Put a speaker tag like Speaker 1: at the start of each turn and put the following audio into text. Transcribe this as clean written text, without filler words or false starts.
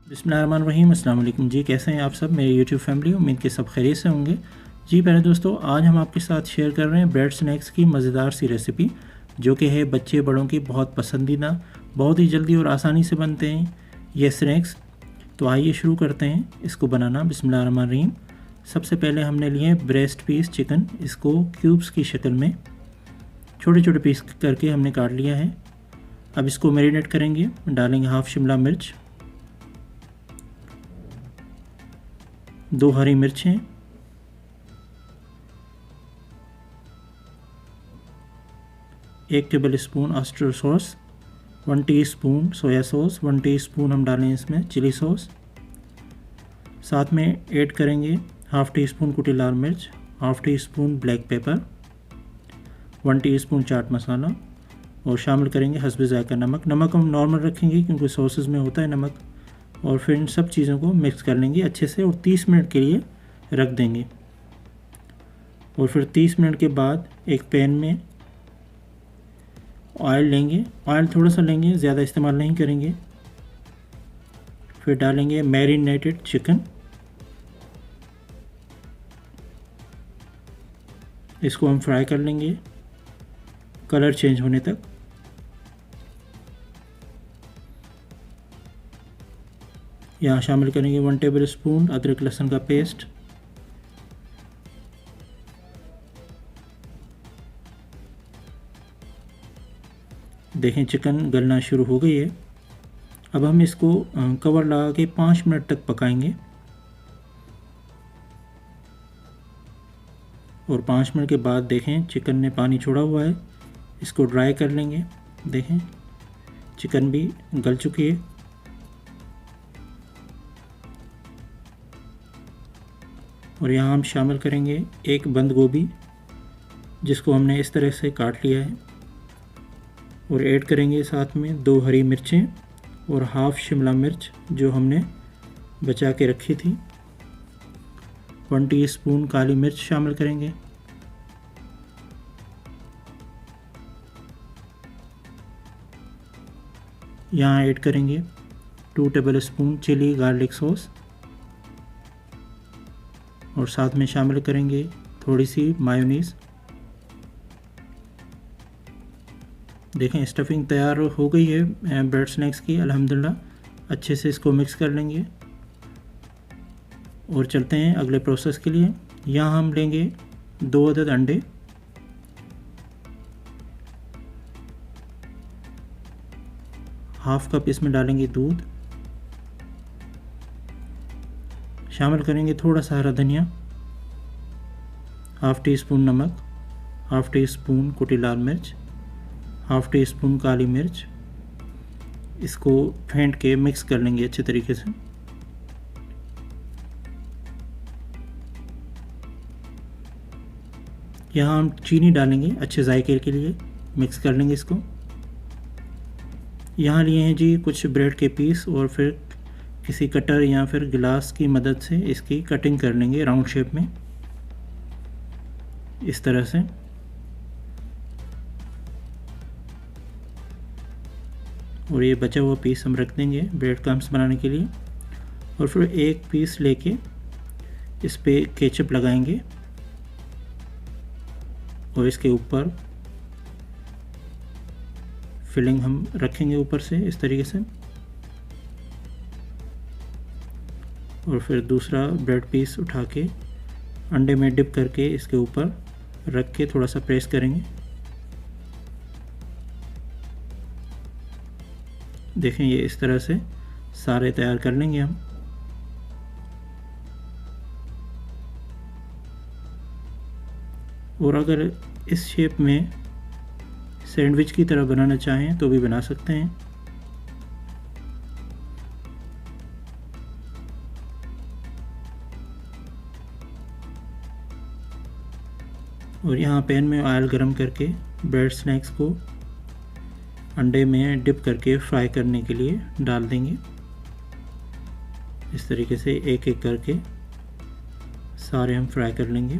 Speaker 1: बिस्मिल्लाहिर्रहमानिर्रहीम। अस्सलाम वालेकुम जी, कैसे हैं आप सब मेरे यूट्यूब फैमिली। उम्मीद के सब खैरियत से होंगे जी। प्यारे दोस्तों, आज हम आपके साथ शेयर कर रहे हैं ब्रेड स्नैक्स की मज़ेदार सी रेसिपी, जो कि है बच्चे बड़ों की बहुत पसंदीदा, बहुत ही जल्दी और आसानी से बनते हैं ये स्नैक्स। तो आइए शुरू करते हैं इसको बनाना। बिस्मिल्लाहिर्रहमानिर्रहीम। सबसे पहले हमने लिए ब्रेस्ट पीस चिकन, इसको क्यूब्स की शक्ल में छोटे छोटे पीस करके हमने काट लिया है। अब इसको मैरिनेट करेंगे। डालेंगे हाफ़ शिमला मिर्च, 2 हरी मिर्चें, 1 table spoon oyster sauce, 1 teaspoon soya sauce, 1 teaspoon हम डालें इसमें चिली सॉस। साथ में ऐड करेंगे हाफ़ टी स्पून कुटी लाल मिर्च, half tea spoon black pepper, 1 teaspoon chaat masala और शामिल करेंगे हस्ब ज़ायक़ा नमक। नमक हम नॉर्मल रखेंगे क्योंकि सॉसेस में होता है नमक। और फिर इन सब चीज़ों को मिक्स कर लेंगे अच्छे से और 30 मिनट के लिए रख देंगे। और फिर 30 मिनट के बाद एक पैन में ऑयल लेंगे। ऑयल थोड़ा सा लेंगे, ज़्यादा इस्तेमाल नहीं करेंगे। फिर डालेंगे मैरिनेटेड चिकन, इसको हम फ्राई कर लेंगे कलर चेंज होने तक। यहाँ शामिल करेंगे 1 टेबल स्पून अदरक लहसुन का पेस्ट, देखें चिकन गलना शुरू हो गई है। अब हम इसको कवर लगा के 5 मिनट तक पकाएंगे और 5 मिनट के बाद देखें चिकन ने पानी छोड़ा हुआ है, इसको ड्राई कर लेंगे। देखें चिकन भी गल चुकी है। और यहाँ हम शामिल करेंगे 1 बंद गोभी, जिसको हमने इस तरह से काट लिया है, और ऐड करेंगे साथ में 2 हरी मिर्चें और हाफ़ शिमला मिर्च जो हमने बचा के रखी थी। 1 टीस्पून काली मिर्च शामिल करेंगे। यहाँ ऐड करेंगे 2 tablespoon chilli garlic sauce और साथ में शामिल करेंगे थोड़ी सी मायोनीज़। देखें स्टफिंग तैयार हो गई है ब्रेड स्नैक्स की अल्हम्दुलिल्लाह। अच्छे से इसको मिक्स कर लेंगे और चलते हैं अगले प्रोसेस के लिए। यहाँ हम लेंगे 2 अदद अंडे, हाफ़ कप इसमें डालेंगे दूध, शामिल करेंगे थोड़ा सा हरा धनिया, हाफ़ टी स्पून नमक, हाफ़ टी स्पून कुटी लाल मिर्च, हाफ़ टी स्पून काली मिर्च। इसको फेंट के मिक्स कर लेंगे अच्छे तरीके से। यहाँ हम चीनी डालेंगे अच्छे जायके के लिए, मिक्स कर लेंगे इसको। यहाँ लिए हैं जी कुछ ब्रेड के पीस और फिर किसी कटर या फिर गिलास की मदद से इसकी कटिंग कर लेंगे राउंड शेप में, इस तरह से। और ये बचा हुआ पीस हम रख देंगे ब्रेड क्रम्स बनाने के लिए। और फिर एक पीस लेके इस पे केचप लगाएंगे और इसके ऊपर फिलिंग हम रखेंगे ऊपर से इस तरीके से। और फिर दूसरा ब्रेड पीस उठा के अंडे में डिप करके इसके ऊपर रख के थोड़ा सा प्रेस करेंगे। देखें ये इस तरह से सारे तैयार कर लेंगे हम। और अगर इस शेप में सैंडविच की तरह बनाना चाहें तो भी बना सकते हैं। और यहाँ पैन में ऑयल गरम करके ब्रेड स्नैक्स को अंडे में डिप करके फ्राई करने के लिए डाल देंगे। इस तरीके से एक एक करके सारे हम फ्राई कर लेंगे।